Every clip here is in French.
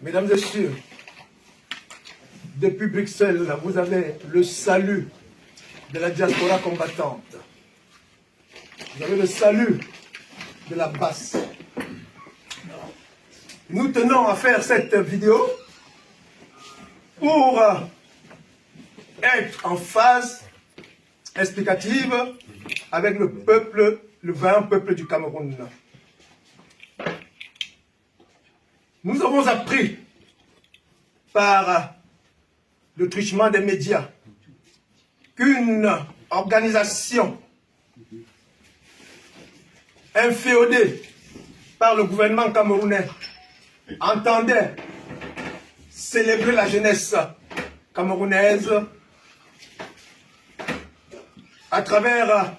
Mesdames et messieurs, depuis Bruxelles, vous avez le salut de la diaspora combattante. Vous avez le salut de la basse. Nous tenons à faire cette vidéo pour être en phase explicative avec le peuple, le vaillant peuple du Cameroun. Nous avons appris par le truchement des médias qu'une organisation inféodée par le gouvernement camerounais entendait célébrer la jeunesse camerounaise à travers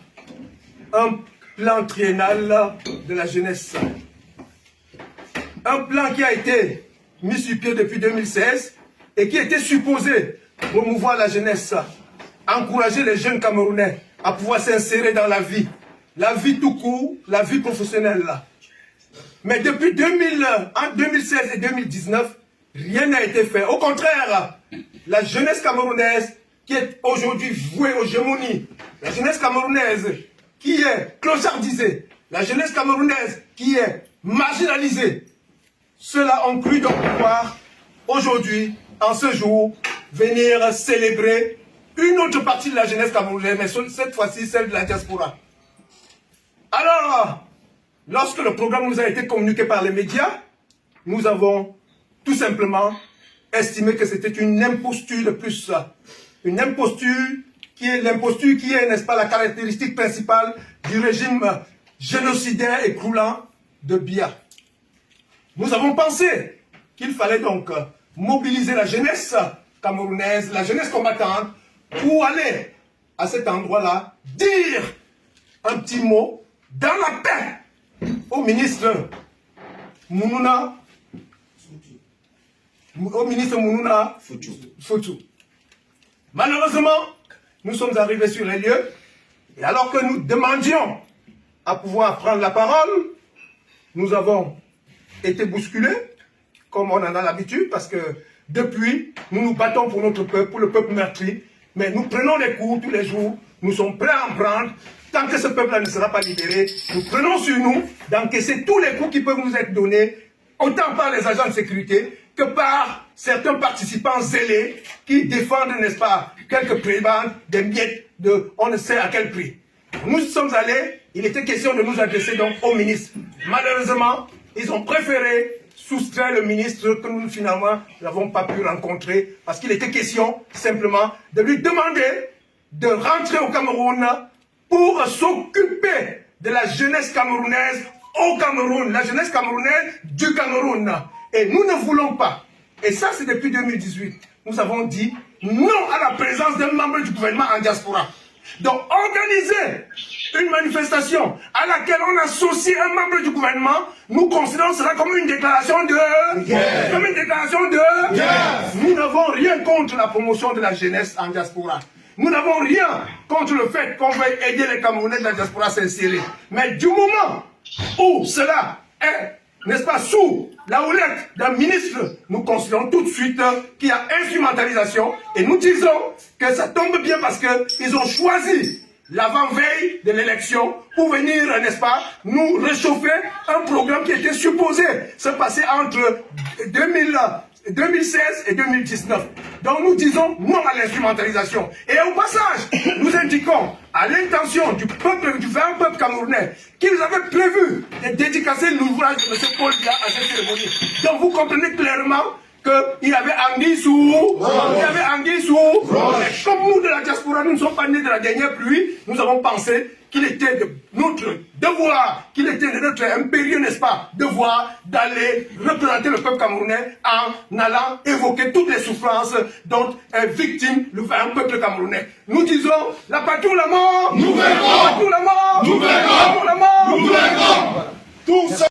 un plan triennal de la jeunesse. Un plan qui a été mis sur pied depuis 2016 et qui était supposé promouvoir la jeunesse, encourager les jeunes Camerounais à pouvoir s'insérer dans la vie tout court, la vie professionnelle. Mais depuis 2016 et 2019, rien n'a été fait. Au contraire, la jeunesse camerounaise qui est aujourd'hui vouée aux gémonies, la jeunesse camerounaise qui est clochardisée, la jeunesse camerounaise qui est marginalisée, ceux-là ont cru donc pouvoir aujourd'hui, en ce jour, venir célébrer une autre partie de la jeunesse camerounaise, mais cette fois-ci celle de la diaspora. Alors, lorsque le programme nous a été communiqué par les médias, nous avons tout simplement estimé que c'était une imposture de plus. Une imposture qui est, n'est-ce pas, la caractéristique principale du régime génocidaire et croulant de Biya. Nous avons pensé qu'il fallait donc mobiliser la jeunesse camerounaise, la jeunesse combattante, pour aller à cet endroit-là, dire un petit mot dans la paix au ministre Mounouna Foutou. Malheureusement, nous sommes arrivés sur les lieux, et alors que nous demandions à pouvoir prendre la parole, nous avons été bousculés, comme on en a l'habitude, parce que depuis, nous nous battons pour notre peuple, pour le peuple meurtri, mais nous prenons les coups tous les jours, nous sommes prêts à en prendre. Tant que ce peuple-là ne sera pas libéré, nous prenons sur nous d'encaisser tous les coups qui peuvent nous être donnés, autant par les agents de sécurité que par certains participants zélés qui défendent, n'est-ce pas, quelques prébendes, des miettes de on ne sait à quel prix. Nous sommes allés, il était question de nous adresser donc au ministre. Malheureusement, ils ont préféré soustraire le ministre que nous finalement n'avons pas pu rencontrer parce qu'il était question simplement de lui demander de rentrer au Cameroun pour s'occuper de la jeunesse camerounaise au Cameroun, la jeunesse camerounaise du Cameroun. Et nous ne voulons pas, et ça c'est depuis 2018, nous avons dit non à la présence d'un membre du gouvernement en diaspora. Donc organiser une manifestation à laquelle on associe un membre du gouvernement, nous considérons cela comme une déclaration de... Yeah. Comme une déclaration de... Yeah. Nous n'avons rien contre la promotion de la jeunesse en diaspora. Nous n'avons rien contre le fait qu'on veuille aider les Camerounais de la diaspora à s'insérer. Mais du moment où cela est, n'est-ce pas, sous la houlette d'un ministre, nous considérons tout de suite qu'il y a instrumentalisation et nous disons que ça tombe bien parce qu'ils ont choisi l'avant-veille de l'élection pour venir, n'est-ce pas, nous réchauffer un programme qui était supposé se passer entre 2016 et 2019. Donc nous disons non à l'instrumentalisation. Et au passage, nous indiquons à l'intention du peuple, du vaillant peuple camerounais, qu'ils avaient prévu de dédicacer l'ouvrage de M. Paul Biya à cette cérémonie. Donc vous comprenez clairement qu'il y avait anguille sous, comme nous de la diaspora, nous ne sommes pas nés de la dernière pluie, nous avons pensé qu'il était de notre devoir, qu'il était de notre impérieux, n'est-ce pas, devoir d'aller représenter le peuple camerounais en allant évoquer toutes les souffrances dont est victime le vaillant peuple camerounais. Nous disons, la patrie ou la mort, nous verrons, la patrie ou la mort, nous verrons, la patrie ou la mort, nous verrons. Tout ça.